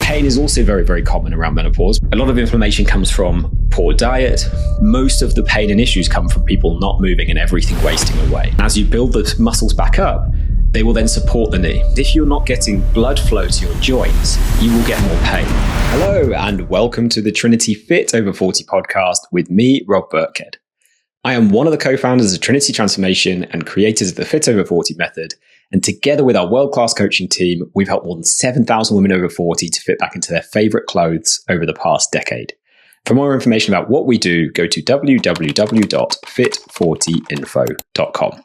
Pain is also very, very common around menopause. A lot of inflammation comes from poor diet. Most of the pain and issues come from people not moving and everything wasting away. As you build the muscles back up, they will then support the knee. If you're not getting blood flow to your joints, you will get more pain. Hello, and welcome to the Trinity Fit Over 40 podcast with me, Rob Burkhead. I am one of the co-founders of Trinity Transformation and creators of the Fit Over 40 method. And together with our world-class coaching team, we've helped more than 7,000 women over 40 to fit back into their favorite clothes over the past decade. For more information about what we do, go to www.fit40info.com.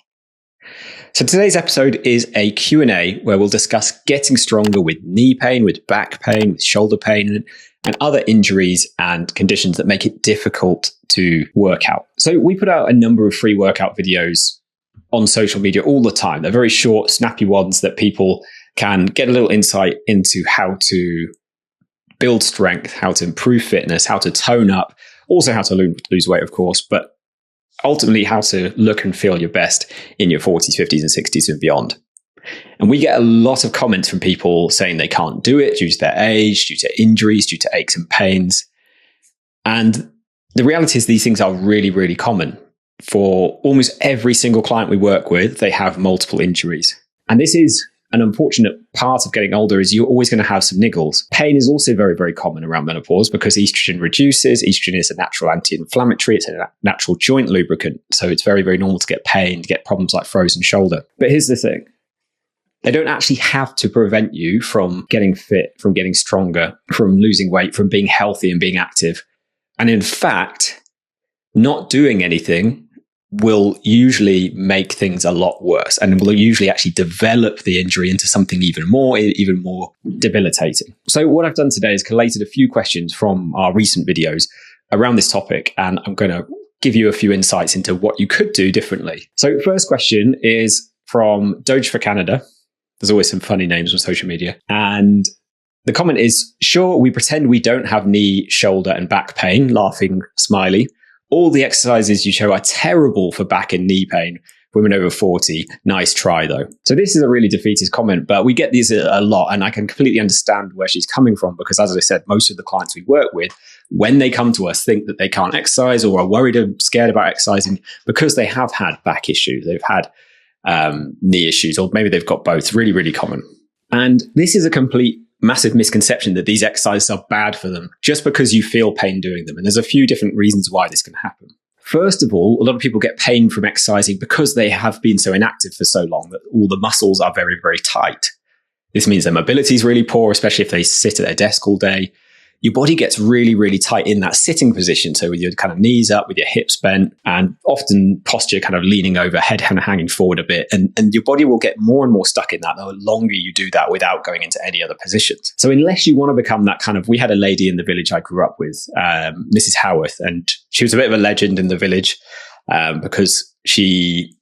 So today's episode is a Q&A where we'll discuss getting stronger with knee pain, with back pain, with shoulder pain, and other injuries and conditions that make it difficult to work out. So we put out a number of free workout videos on social media all the time. They're very short, snappy ones that people can get a little insight into how to build strength, how to improve fitness, how to tone up, also how to lose weight, of course, but ultimately how to look and feel your best in your 40s, 50s, and 60s and beyond. And we get a lot of comments from people saying they can't do it due to their age, due to injuries, due to aches and pains. And the reality is these things are really, really common. For almost every single client we work with, they have multiple injuries. And this is an unfortunate part of getting older, is you're always going to have some niggles. Pain is also very, very common around menopause because estrogen reduces. Estrogen is a natural anti-inflammatory. It's a natural joint lubricant. So it's very, very normal to get pain, to get problems like frozen shoulder. But here's the thing. They don't actually have to prevent you from getting fit, from getting stronger, from losing weight, from being healthy and being active. And in fact, not doing anything will usually make things a lot worse and will usually actually develop the injury into something even more debilitating. So what I've done today is collated a few questions from our recent videos around this topic, and I'm going to give you a few insights into what you could do differently. So first question is from Dodgy for Canada. There's always some funny names on social media. And the comment is, sure, we pretend we don't have knee, shoulder, and back pain, laughing, smiley. All the exercises you show are terrible for back and knee pain. Women over 40, nice try though. So this is a really defeatist comment, but we get these a lot, and I can completely understand where she's coming from because, as I said, most of the clients we work with, when they come to us, think that they can't exercise or are worried or scared about exercising because they have had back issues, they've had knee issues, or maybe they've got both. Really, really common. And this is a complete massive misconception that these exercises are bad for them just because you feel pain doing them. And there's a few different reasons why this can happen. First of all, a lot of people get pain from exercising because they have been so inactive for so long that all the muscles are very, very tight. This means their mobility is really poor, especially if they sit at their desk all day. Your body gets really, really tight in that sitting position. So with your kind of knees up, with your hips bent, and often posture kind of leaning over, head kind of hanging forward a bit. And your body will get more and more stuck in that the longer you do that without going into any other positions. So unless you want to become that kind of, we had a lady in the village I grew up with, Mrs. Howarth, and she was a bit of a legend in the village because she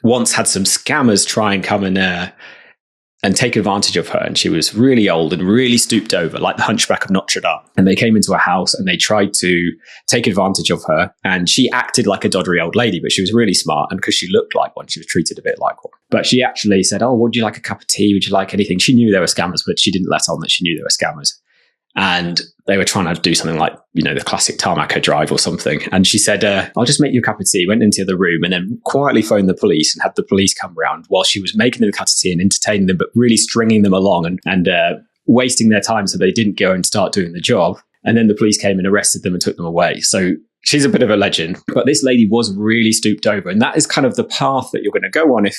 once had some scammers try and come and take advantage of her. And she was really old and really stooped over, like the Hunchback of Notre Dame. And they came into her house and they tried to take advantage of her. And she acted like a doddery old lady, but she was really smart. And because she looked like one, she was treated a bit like one. But she actually said, oh, would you like a cup of tea? Would you like anything? She knew there were scammers, but she didn't let on that she knew there were scammers. And they were trying to do something like, the classic Tarmac drive or something. And she said, I'll just make you a cup of tea. Went into the room and then quietly phoned the police and had the police come round while she was making them a cup of tea and entertaining them, but really stringing them along and wasting their time so they didn't go and start doing the job. And then the police came and arrested them and took them away. So she's a bit of a legend. But this lady was really stooped over. And that is kind of the path that you're going to go on if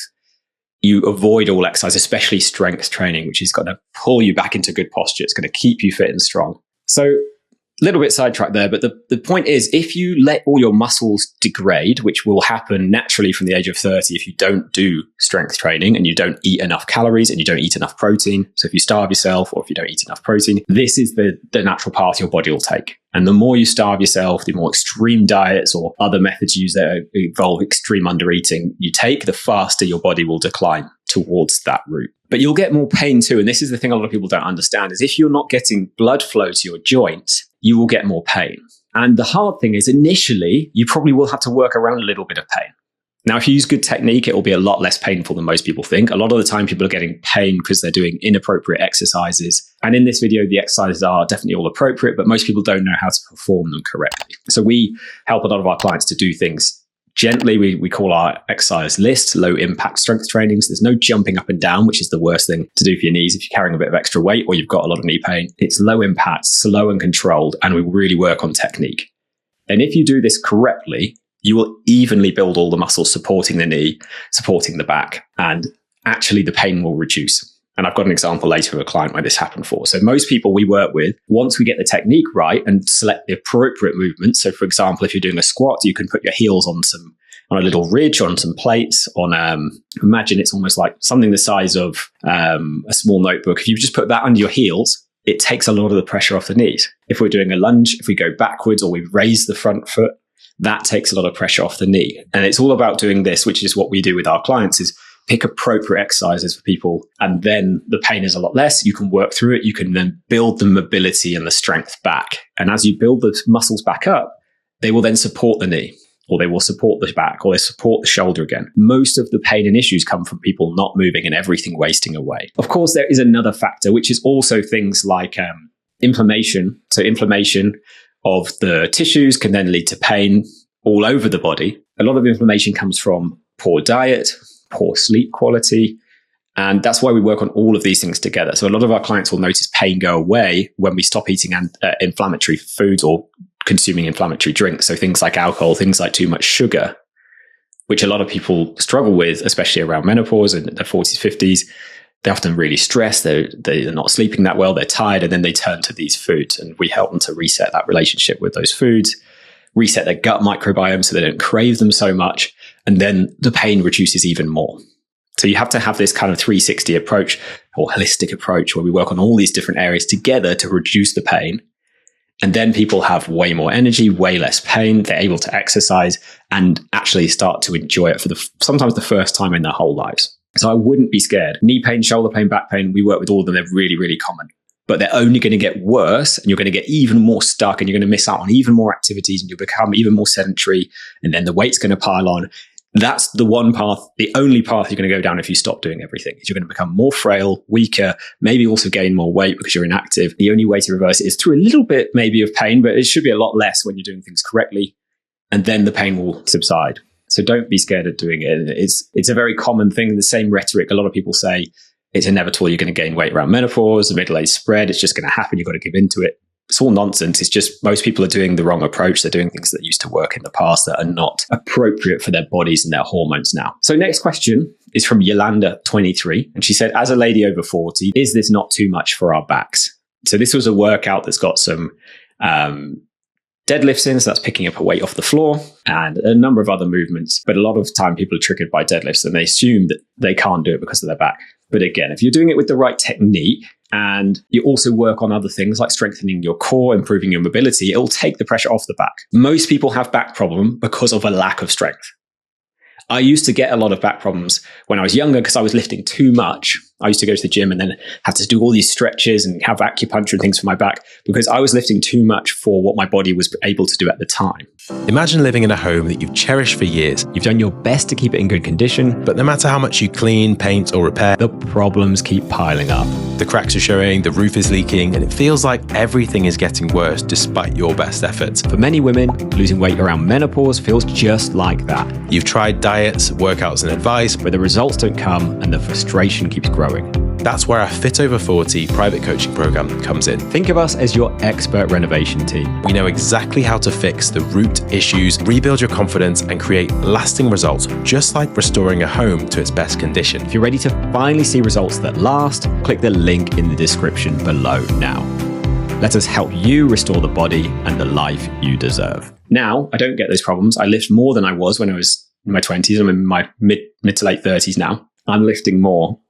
you avoid all exercise, especially strength training, which is going to pull you back into good posture. It's going to keep you fit and strong. So a little bit sidetracked there, but the point is, if you let all your muscles degrade, which will happen naturally from the age of 30 if you don't do strength training and you don't eat enough calories and you don't eat enough protein. So if you starve yourself or if you don't eat enough protein, this is the natural path your body will take. And the more you starve yourself, the more extreme diets or other methods used that involve extreme undereating you take, the faster your body will decline towards that route. But you'll get more pain too. And this is the thing a lot of people don't understand, is if you're not getting blood flow to your joints, you will get more pain. And the hard thing is initially, you probably will have to work around a little bit of pain. Now, if you use good technique, it will be a lot less painful than most people think. A lot of the time, people are getting pain because they're doing inappropriate exercises. And in this video, the exercises are definitely all appropriate, but most people don't know how to perform them correctly. So we help a lot of our clients to do things gently. We call our exercise list low impact strength training. So there's no jumping up and down, which is the worst thing to do for your knees if you're carrying a bit of extra weight or you've got a lot of knee pain. It's low impact, slow and controlled, and we really work on technique. And if you do this correctly, you will evenly build all the muscles supporting the knee, supporting the back, and actually the pain will reduce. And I've got an example later of a client where this happened for. So most people we work with, once we get the technique right and select the appropriate movements. So for example, if you're doing a squat, you can put your heels on a little ridge, on some plates, imagine it's almost like something the size of a small notebook. If you just put that under your heels, it takes a lot of the pressure off the knees. If we're doing a lunge, if we go backwards or we raise the front foot, that takes a lot of pressure off the knee. And it's all about doing this, which is what we do with our clients, is pick appropriate exercises for people. And then the pain is a lot less. You can work through it. You can then build the mobility and the strength back. And as you build the muscles back up, they will then support the knee, or they will support the back, or they support the shoulder again. Most of the pain and issues come from people not moving and everything wasting away. Of course, there is another factor, which is also things like inflammation. So inflammation of the tissues can then lead to pain all over the body. A lot of inflammation comes from poor diet, poor sleep quality, and that's why we work on all of these things together. So a lot of our clients will notice pain go away when we stop eating inflammatory foods or consuming inflammatory drinks. So things like alcohol, things like too much sugar, which a lot of people struggle with, especially around menopause and their 40s, 50s. They're often really stressed. They're not sleeping that well. They're tired. And then they turn to these foods. And we help them to reset that relationship with those foods, reset their gut microbiome so they don't crave them so much. And then the pain reduces even more. So you have to have this kind of 360 approach or holistic approach where we work on all these different areas together to reduce the pain. And then people have way more energy, way less pain. They're able to exercise and actually start to enjoy it for sometimes the first time in their whole lives. So I wouldn't be scared. Knee pain, shoulder pain, back pain, we work with all of them. They're really, really common. But they're only going to get worse, and you're going to get even more stuck, and you're going to miss out on even more activities, and you'll become even more sedentary, and then the weight's going to pile on. That's the one path, the only path you're going to go down if you stop doing everything. Is you're going to become more frail, weaker, maybe also gain more weight because you're inactive. The only way to reverse it is through a little bit maybe of pain, but it should be a lot less when you're doing things correctly, and then the pain will subside. So don't be scared of doing it. It's a very common thing. The same rhetoric. A lot of people say it's inevitable. You're going to gain weight around menopause, the middle age spread. It's just going to happen. You've got to give into it. It's all nonsense. It's just most people are doing the wrong approach. They're doing things that used to work in the past that are not appropriate for their bodies and their hormones now. So next question is from Yolanda, 23. And she said, as a lady over 40, is this not too much for our backs? So this was a workout that's got some deadlifts in, so that's picking up a weight off the floor, and a number of other movements. But a lot of time people are triggered by deadlifts and they assume that they can't do it because of their back. But again, if you're doing it with the right technique and you also work on other things like strengthening your core, improving your mobility, it'll take the pressure off the back. Most people have back problem because of a lack of strength. I used to get a lot of back problems when I was younger because I was lifting too much. I used to go to the gym and then have to do all these stretches and have acupuncture and things for my back because I was lifting too much for what my body was able to do at the time. Imagine living in a home that you've cherished for years. You've done your best to keep it in good condition, But no matter how much you clean, paint, or repair, the problems keep piling up. the cracks are showing, the roof is leaking, and it feels like everything is getting worse despite your best efforts. For many women, losing weight around menopause feels just like that. You've tried diets, workouts, and advice, But the results don't come and the frustration keeps growing. That's where our Fit Over 40 private coaching program comes in. Think of us as your expert renovation team. We know exactly how to fix the root issues, rebuild your confidence, and create lasting results, just like restoring a home to its best condition. If you're ready to finally see results that last, click the link in the description below now. Let us help you restore the body and the life you deserve. Now, I don't get those problems. I lift more than I was when I was in my 20s. I'm in my mid to late 30s now. I'm lifting more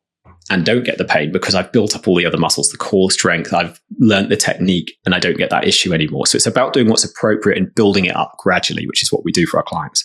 and don't get the pain because I've built up all the other muscles, the core strength, I've learned the technique, and I don't get that issue anymore. So it's about doing what's appropriate and building it up gradually, which is what we do for our clients.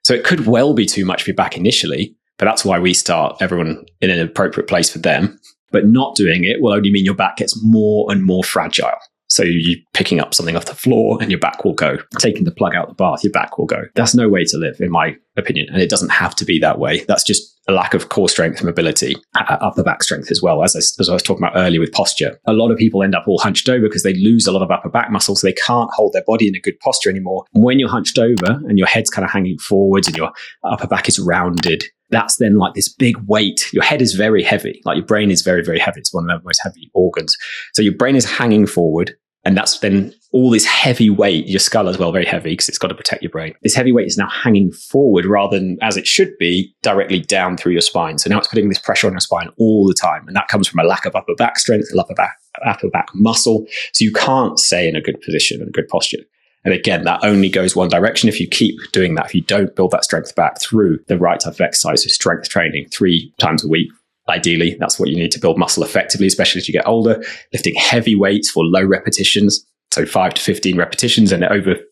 So it could well be too much for your back initially, but that's why we start everyone in an appropriate place for them. But not doing it will only mean your back gets more and more fragile. So you picking up something off the floor and your back will go. Taking the plug out the bath, your back will go. That's no way to live, in my opinion. And it doesn't have to be that way. That's just a lack of core strength, mobility, upper back strength as well. As I was talking about earlier with posture, a lot of people end up all hunched over because they lose a lot of upper back muscle, so they can't hold their body in a good posture anymore. And when you're hunched over and your head's kind of hanging forwards and your upper back is rounded, that's then like this big weight. Your head is very heavy. Like your brain is very, very heavy. It's one of the most heavy organs. So your brain is hanging forward. And that's then all this heavy weight, your skull as well, very heavy because it's got to protect your brain. This heavy weight is now hanging forward rather than, as it should be, directly down through your spine. So now it's putting this pressure on your spine all the time. And that comes from a lack of upper back strength, upper back muscle. So you can't stay in a good position and a good posture. And again, that only goes one direction if you keep doing that. If you don't build that strength back through the right type of exercise, so strength training 3 times a week. Ideally, that's what you need to build muscle effectively, especially as you get older, lifting heavy weights for low repetitions. So 5 to 15 repetitions. And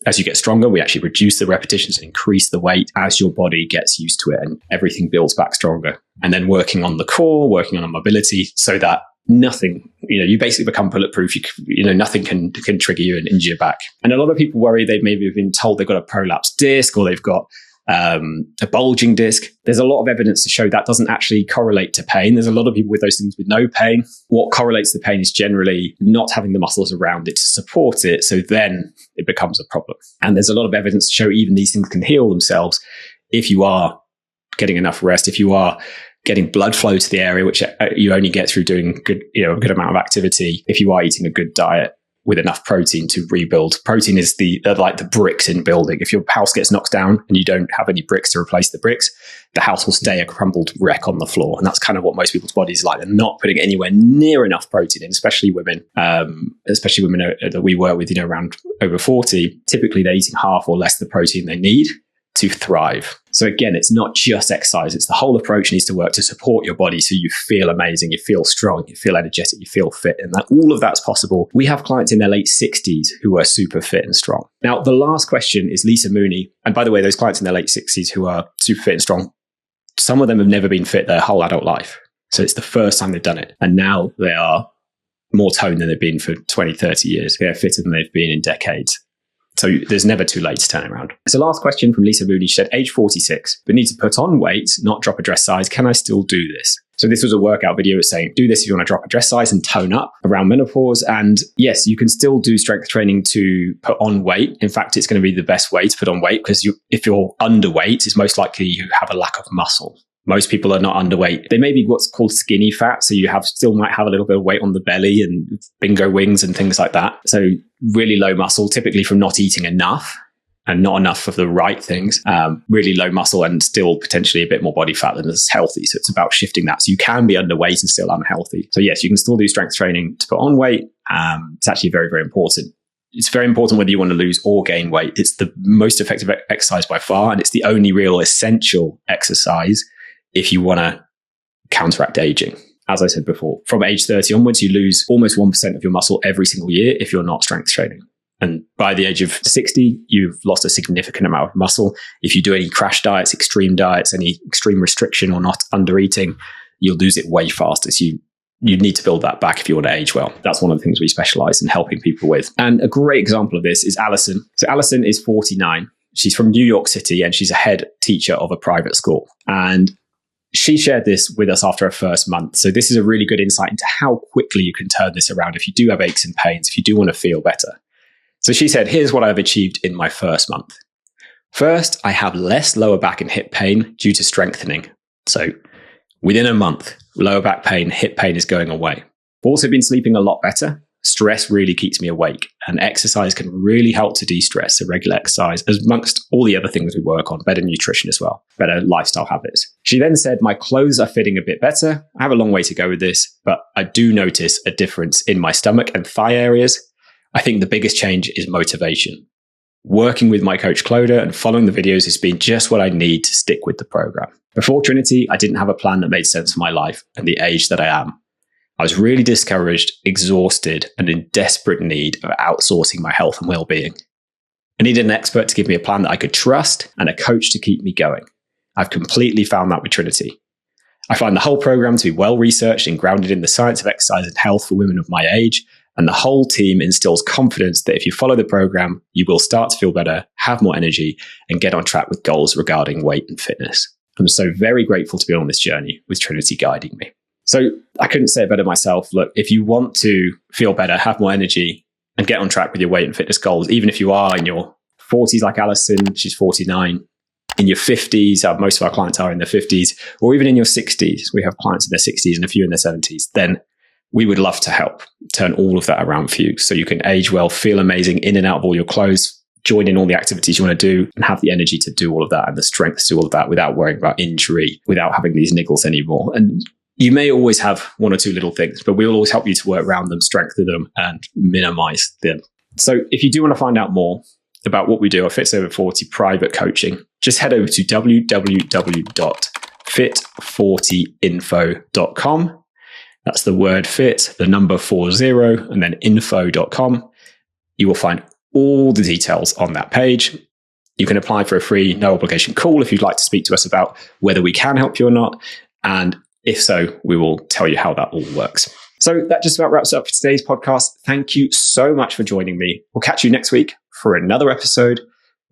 as you get stronger, we actually reduce the repetitions and increase the weight as your body gets used to it and everything builds back stronger. And then working on the core, working on mobility so that nothing, you basically become bulletproof. Nothing can trigger you and injure your back. And a lot of people worry they maybe have been told they've got a prolapsed disc or they've got a bulging disc. There's a lot of evidence to show that doesn't actually correlate to pain. There's a lot of people with those things with no pain. What correlates to pain is generally not having the muscles around it to support it. So then it becomes a problem. And there's a lot of evidence to show even these things can heal themselves if you are getting enough rest, if you are getting blood flow to the area, which you only get through doing a good amount of activity, if you are eating a good diet with enough protein to rebuild. Protein is like the bricks in building. If your house gets knocked down and you don't have any bricks to replace the bricks, the house will stay a crumbled wreck on the floor. And that's kind of what most people's bodies are like. They're not putting anywhere near enough protein in, especially women that we work with, around over 40. Typically, they're eating half or less the protein they need to thrive. So again, it's not just exercise. It's the whole approach needs to work to support your body so you feel amazing, you feel strong, you feel energetic, you feel fit. And that all of that's possible. We have clients in their late 60s who are super fit and strong. Now, the last question is Lisa Mooney. And by the way, those clients in their late 60s who are super fit and strong, some of them have never been fit their whole adult life. So it's the first time they've done it. And now they are more toned than they've been for 20, 30 years. They're fitter than they've been in decades. So there's never too late to turn around. So last question from Lisa Mooney. She said, age 46, but need to put on weight, not drop a dress size. Can I still do this? So this was a workout video saying, do this if you want to drop a dress size and tone up around menopause. And yes, you can still do strength training to put on weight. In fact, it's going to be the best way to put on weight because if you're underweight, it's most likely you have a lack of muscle. Most people are not underweight. They may be what's called skinny fat. So you still might have a little bit of weight on the belly and bingo wings and things like that. So really low muscle, typically from not eating enough and not enough of the right things. Really low muscle and still potentially a bit more body fat than is healthy. So it's about shifting that. So you can be underweight and still unhealthy. So yes, you can still do strength training to put on weight. It's actually very, very important. It's very important whether you want to lose or gain weight. It's the most effective exercise by far. And it's the only real essential exercise if you want to counteract aging. As I said before, from age 30 onwards, you lose almost 1% of your muscle every single year if you're not strength training. And by the age of 60, you've lost a significant amount of muscle. If you do any crash diets, any extreme restriction or not under eating, you'll lose it way faster. So you need to build that back if you want to age well. That's one of the things we specialize in helping people with. And a great example of this is Alison. So Alison is 49. She's from New York City and she's a head teacher of a private school. And she shared this with us after her first month. So this is a really good insight into how quickly you can turn this around if you do have aches and pains, if you do want to feel better. So she said, here's what I've achieved in my first month. First, I have less lower back and hip pain due to strengthening. So within a month, lower back pain, hip pain is going away. I've also been sleeping a lot better. Stress really keeps me awake and exercise can really help to de-stress. So regular exercise, amongst all the other things we work on, better nutrition as well, better lifestyle habits. She then said, my clothes are fitting a bit better. I have a long way to go with this, but I do notice a difference in my stomach and thigh areas. I think the biggest change is motivation. Working with my coach Clodagh and following the videos has been just what I need to stick with the program. Before Trinity, I didn't have a plan that made sense for my life and the age that I am. I was really discouraged, exhausted, and in desperate need of outsourcing my health and well-being. I needed an expert to give me a plan that I could trust and a coach to keep me going. I've completely found that with Trinity. I find the whole program to be well-researched and grounded in the science of exercise and health for women of my age, And the whole team instills confidence that if you follow the program, you will start to feel better, have more energy, and get on track with goals regarding weight and fitness. I'm so very grateful to be on this journey with Trinity guiding me. So I couldn't say it better myself. Look, if you want to feel better, have more energy, and get on track with your weight and fitness goals, even if you are in your 40s like Alison, she's 49, in your 50s, most of our clients are in their 50s, or even in your 60s, we have clients in their 60s and a few in their 70s, then we would love to help turn all of that around for you so you can age well, feel amazing in and out of all your clothes, join in all the activities you want to do, and have the energy to do all of that and the strength to do all of that without worrying about injury, without having these niggles anymore. And you may always have one or two little things, but we'll always help you to work around them, strengthen them, and minimize them. So if you do want to find out more about what we do, our Fits Over 40 private coaching, just head over to www.fit40info.com. That's the word fit, the number 40, and then info.com. You will find all the details on that page. You can apply for a free, no obligation call if you'd like to speak to us about whether we can help you or not. And if so, we will tell you how that all works. So that just about wraps up for today's podcast. Thank you so much for joining me. We'll catch you next week for another episode.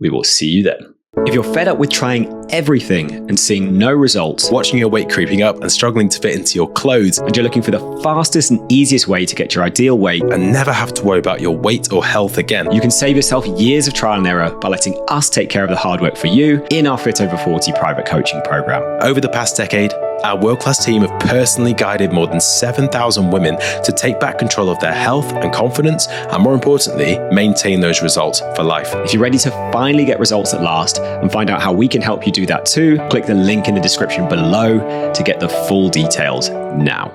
We will see you then. If you're fed up with trying everything and seeing no results, watching your weight creeping up and struggling to fit into your clothes, and you're looking for the fastest and easiest way to get your ideal weight and never have to worry about your weight or health again, you can save yourself years of trial and error by letting us take care of the hard work for you in our Fit Over 40 private coaching program. Over the past decade, our world-class team have personally guided more than 7,000 women to take back control of their health and confidence, and more importantly, maintain those results for life. If you're ready to finally get results at last and find out how we can help you do that too, click the link in the description below to get the full details now.